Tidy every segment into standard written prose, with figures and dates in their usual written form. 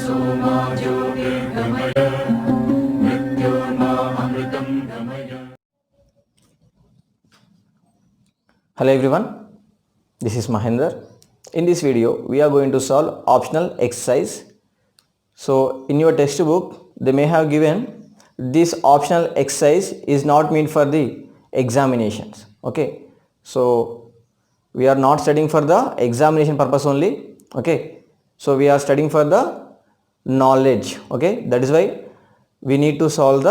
Hello everyone, this is Mahendra. In this video, we are going to solve optional exercise. So in your textbook, they may have given this optional exercise is not meant for the examinations. Okay, so we are not studying for the examination purpose only. Okay, so we are studying for the knowledge. Okay, that is why we need to solve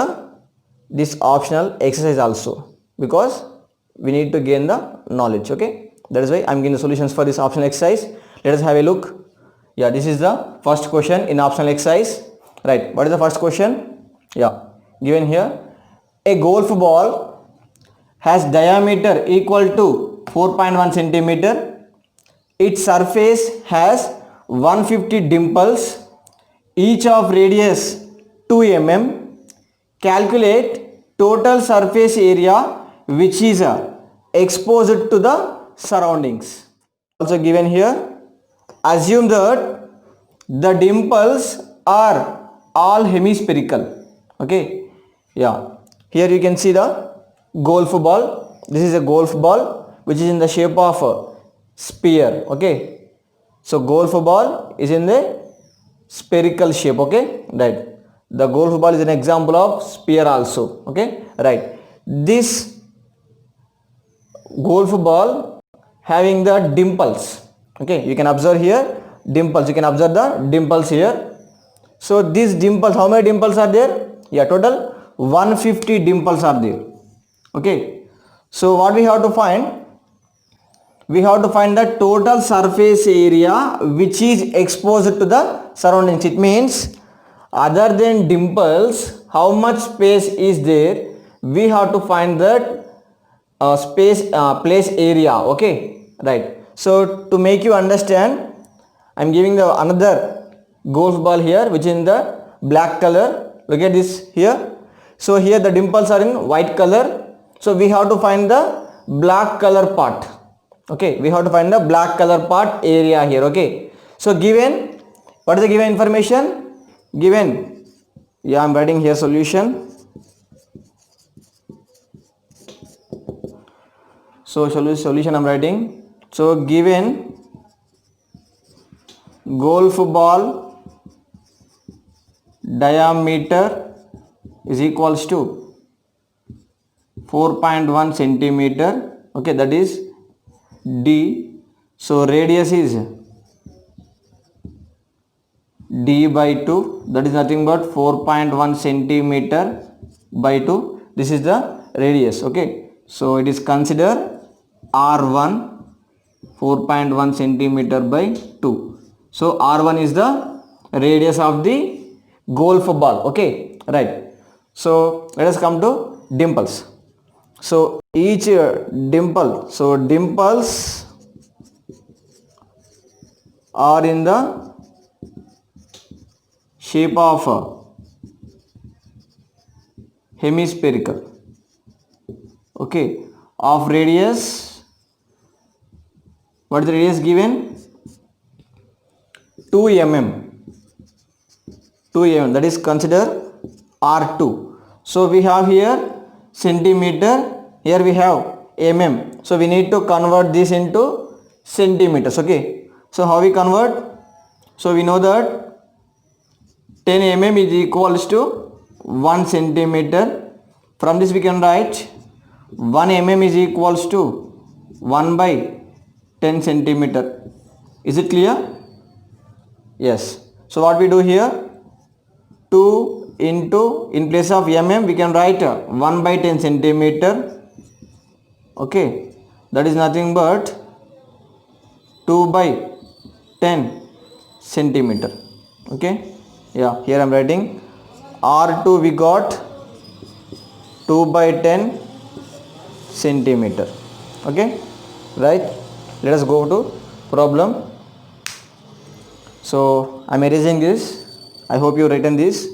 this optional exercise also, because we need to gain the knowledge. Okay, that is why I am giving the solutions for this optional exercise. Let us have a look. Yeah, this is the first question in optional exercise. Right, what is the first question? Yeah, given here, a golf ball has diameter equal to 4.1 centimeter. Its surface has 150 dimples, each of radius 2 mm. Calculate total surface area which is exposed to the surroundings. Also given here, assume that the dimples are all hemispherical. Okay, yeah, here you can see the golf ball. This is a golf ball which is in the shape of a sphere. Okay, so golf ball is in the spherical shape. Okay, right, the golf ball is an example of sphere also. Okay, right, this golf ball having the dimples. Okay, you can observe here dimples, you can observe the dimples here. So these dimples, how many dimples are there? Yeah, total 150 dimples are there. Okay, so what we have to find? We have to find the total surface area which is exposed to the surroundings. It means other than dimples, how much space is there? We have to find that place area. Okay, right. So to make you understand, I am giving the another golf ball here which is in the black color. Look at this here. So here the dimples are in white color. So we have to find the black color part. Okay, we have to find the black color part area here. Okay, so given, what is the given information? Given, yeah, I am writing here solution. So solution I am writing. So given golf ball diameter is equals to 4.1 centimeter. Okay, that is D. So radius is D by 2, that is nothing but 4.1 centimeter by 2. This is the radius. Okay, so it is consider R1 4.1 centimeter by 2. So R1 is the radius of the golf ball. Okay, right. So let us come to dimples. So each dimple, so dimples are in the shape of hemispherical. Okay, of radius, what is the radius given? 2 mm. 2 mm, that is consider R2. So we have here centimeter, here we have mm. So we need to convert this into centimeters. Okay, so how we convert? So we know that 10 mm is equals to 1 centimeter. From this we can write 1 mm is equals to 1 by 10 centimeter. Is it clear? Yes. So what we do here? 2 into, in place of mm we can write 1 by 10 centimeter. Okay, that is nothing but 2 by 10 centimeter. Okay, yeah, here I am writing R2 we got 2 by 10 centimeter. Okay, right, let us go to problem. So I am erasing this. I hope you written this.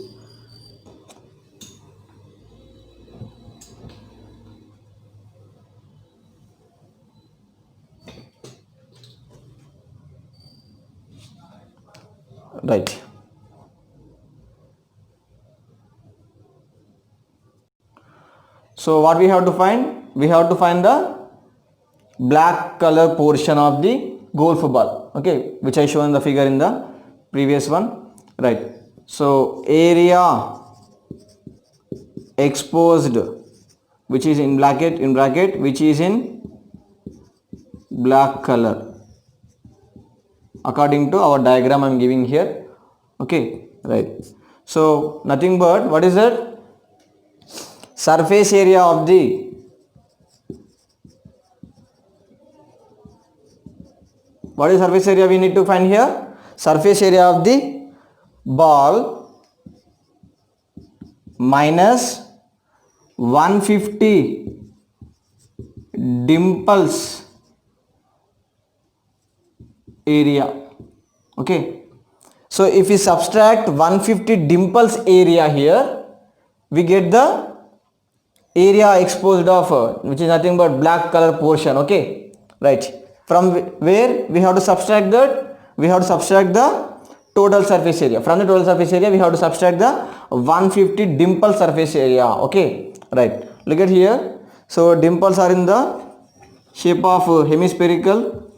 Right. So what we have to find? We have to find the black color portion of the golf ball, okay, which I shown the figure in the previous one, right? So area exposed, which is in bracket, which is in black color, according to our diagram I am giving here, okay, right? So nothing but what is that? Surface area of the what is surface area we need to find here? Surface area of the ball minus 150 dimples area, okay. So if we subtract 150 dimples area here, we get the area exposed of which is nothing but black color portion, okay, right? From where we have to subtract that? We have to subtract the total surface area. From the total surface area we have to subtract the 150 dimple surface area, okay, right? Look at here. So dimples are in the shape of hemispherical,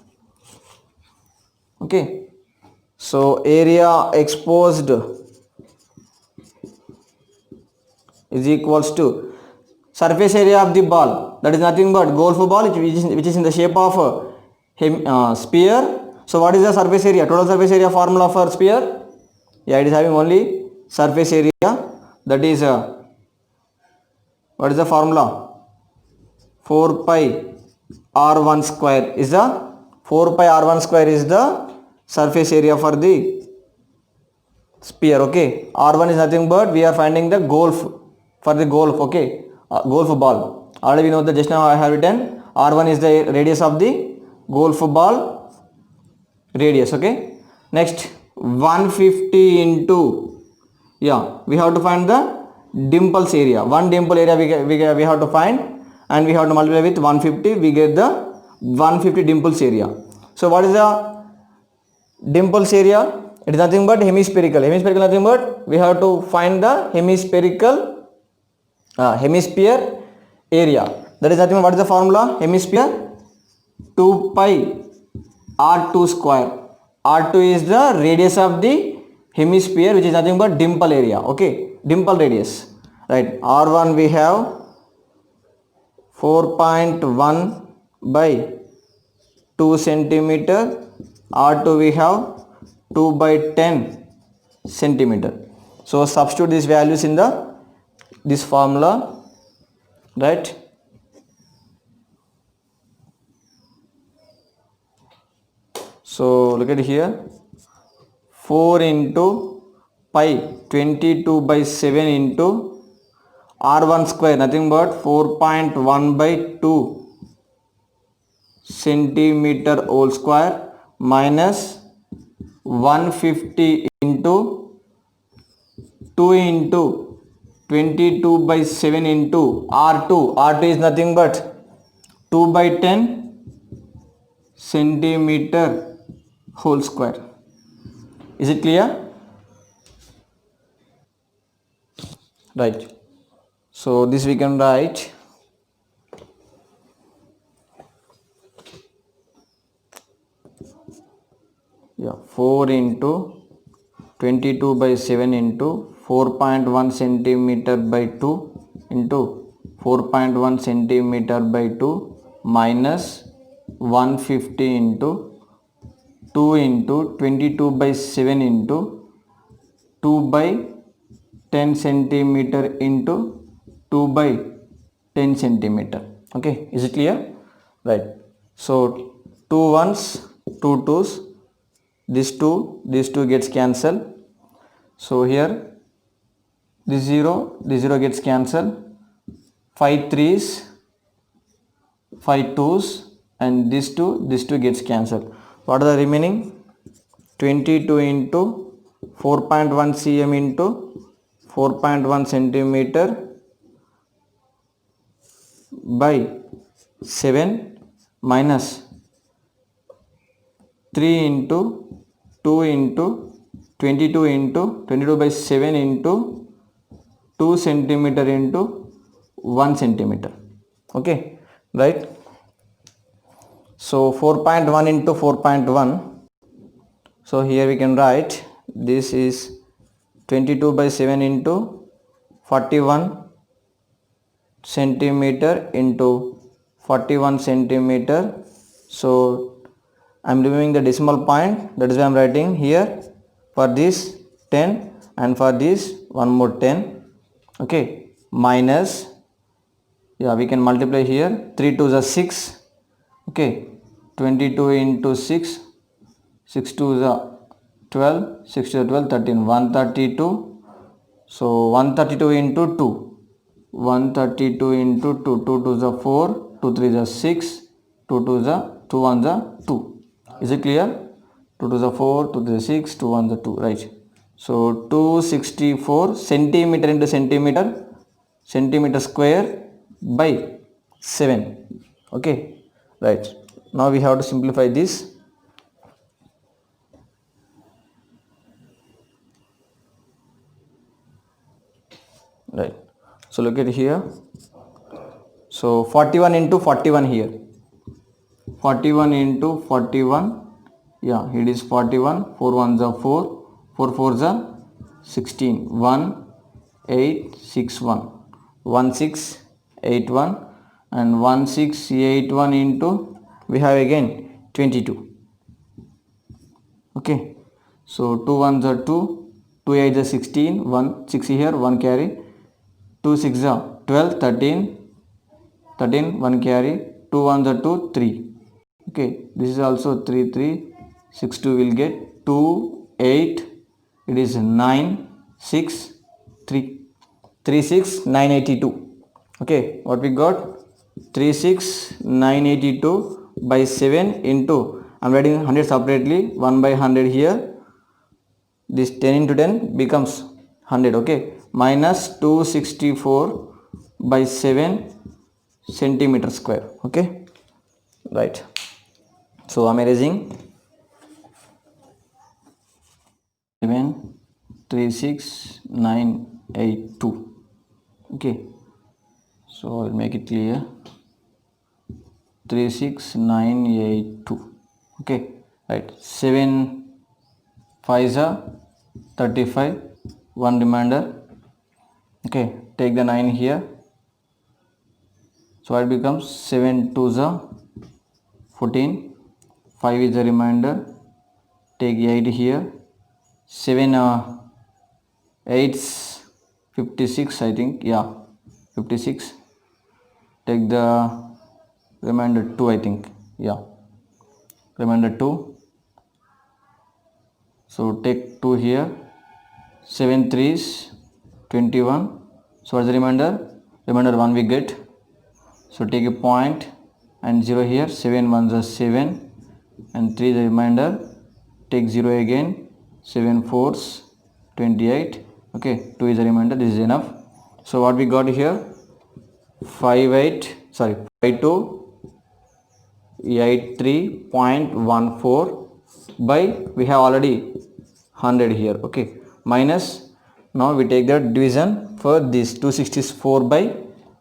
okay. So area exposed is equals to surface area of the ball, that is nothing but golf ball which is in the shape of sphere. So what is the surface area? Total surface area formula for sphere? Yeah, it is having only surface area, that is what is the formula? 4 pi r1 square is the 4 pi r1 square is the surface area for the sphere, okay. R1 is nothing but we are finding the golf for the golf, okay, golf ball. Already we know that just now I have written R1 is the radius of the golf ball radius, okay. Next 150 into, yeah, we have to find the dimples area. One dimple area we have to find, and we have to multiply with 150, we get the 150 dimples area. So what is the dimples area? It is nothing but hemispherical. Hemispherical nothing but we have to find the hemispherical hemisphere area. That is nothing but what is the formula? Hemisphere 2 pi r2 square. R2 is the radius of the hemisphere, which is nothing but dimple area, okay, dimple radius, right? R1 we have 4.1 by 2 centimeter. R2 we have 2 by 10 centimeter. So substitute these values in this formula, right? So look at here, 4 into pi 22 by 7 into r1 square, nothing but 4.1 by 2 centimeter whole square minus 150 into 2 into 22 by 7 into r2. R2 is nothing but 2 by 10 centimeter whole square. Is it clear? Right. So this we can write yeah, 4 into 22 by 7 into 4.1 centimeter by 2 into 4.1 centimeter by 2 minus 150 into 2 into 22 by 7 into 2 by 10 centimeter into 2 by 10 centimeter. Okay, is it clear? Right. So 2 ones, 2 twos, these two gets cancelled. So here this 0 gets cancelled. 5 threes, 5 twos, and this 2 gets cancelled. What are the remaining? 22 into 4.1 cm into 4.1 centimeter by 7 minus 3 into 2 into 22 into 22 by 7 into 2 centimeter into 1 centimeter. Okay, right? So 4.1 into 4.1. So here we can write this is 22 by 7 into 41 centimeter into 41 centimeter. So I am removing the decimal point, that is why I am writing here for this 10 and for this one more 10. Okay, minus, yeah, we can multiply here, 3 to the 6. Okay, 22 into 6, 6 to the 12, 6 to the 12, 13, 132. So 132 into 2, 132 into 2, 2 to the 4, 2 3 the 6, 2 to the 2 1 the 2. Is it clear? 2 to the 4, 2 to the 6, 2 1 the 2, right? So 264 centimeter into centimeter, centimeter square by 7. Okay, right. Now we have to simplify this. Right. So look at here. So 41 into 41 here. 41 into 41. Yeah, it is 41. 4 1s are 4. 4 4s are 16. 1 8 6 1. 1 6 8 1 and 1 6 8 1 into, we have again 22. Okay. So 2 1s are 2. 2 8 is 16. 1 6 here. 1 carry. 2 6 are 12. 13. 13 1 carry. 2 1s are 2. 3. Okay, this is also 3 3, 6 2 will get 2 8, it is 9 6 3, 3 6 982. Okay, what we got? 3 6 982 by 7 into, I am writing 100 separately, 1 by 100 here, this 10 into 10 becomes 100. Okay, minus 264 by 7 centimeter square. Okay, right. So I am erasing 7 3 6 9 8 2. Okay, so I will make it clear, 3 6 9 8 2. Okay, right. 7 5s are 35, 1 remainder. Okay, take the 9 here, so it becomes 7 2s are 14, 5 is the remainder, take 8 here, 7 8's 56, I think, yeah, 56, take the remainder 2, I think, yeah, remainder 2, so take 2 here, 7 3's 21, so what's the remainder? Remainder 1 we get, so take a point and 0 here, 7 1's are 7 and 3 the remainder, take 0 again, 7 4's 28. Okay, 2 is the remainder, this is enough. So what we got here, 5283.14 by, we have already 100 here. Okay, minus, now we take the division for this, 264 by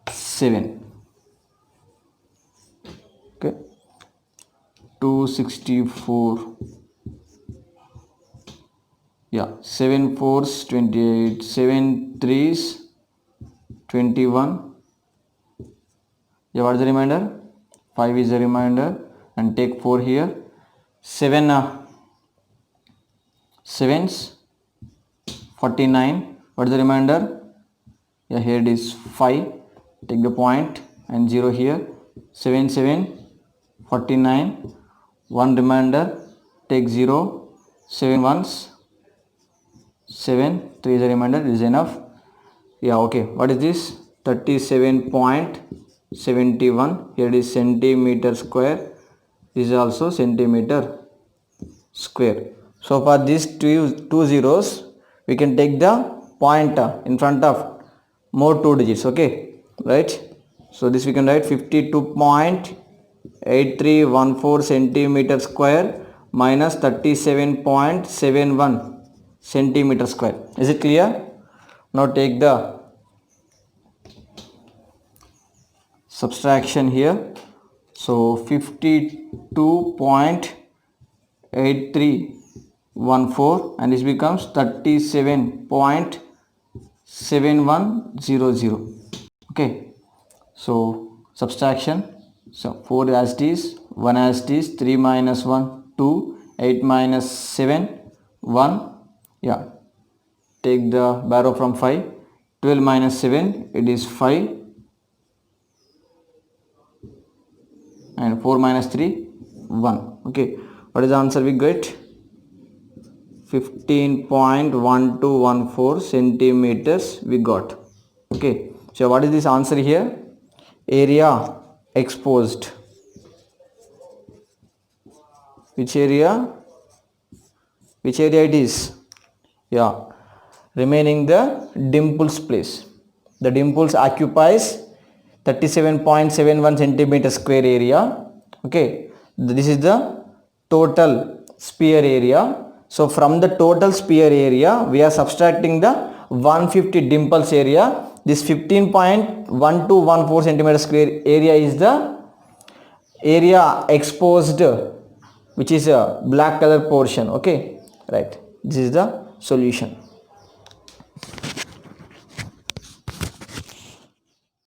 7. Okay, 264, yeah, 7 4's 28, 7 3's 21. Yeah, what is the remainder? 5 is the remainder and take 4 here. 7 7's 49. What is the remainder? Yeah, here it is 5. Take the point and 0 here. 7 7 49. 1 remainder. Take 0. 7 1's 7. 3 is the remainder. This is enough. Yeah, okay. What is this? 37.71. Here it is centimeter square. This is also centimeter square. So for these two zeros, we can take the point in front of more 2 digits. Okay, right? So this we can write 52.8314 centimeter square minus 37.71 centimeter square. Is it clear? Now take the subtraction here. So 52.8314 and this becomes 37.7100. Okay, so subtraction. So 4 as it is, 1 as it is, 3 minus 1 2, 8 minus 7 1. Yeah, take the barrow from 5. 12 minus 7, it is 5, and 4 minus 3 1. Okay, what is the answer we get? 15.1214 centimeters we got. Okay, so what is this answer here? Area exposed. Which area it is? Yeah, remaining the dimples place. The dimples occupies 37.71 centimeter square area. Okay, this is the total sphere area. So from the total sphere area we are subtracting the 150 dimples area. This 15.1214 centimeter square area is the area exposed, which is a black color portion. Okay, right, this is the solution.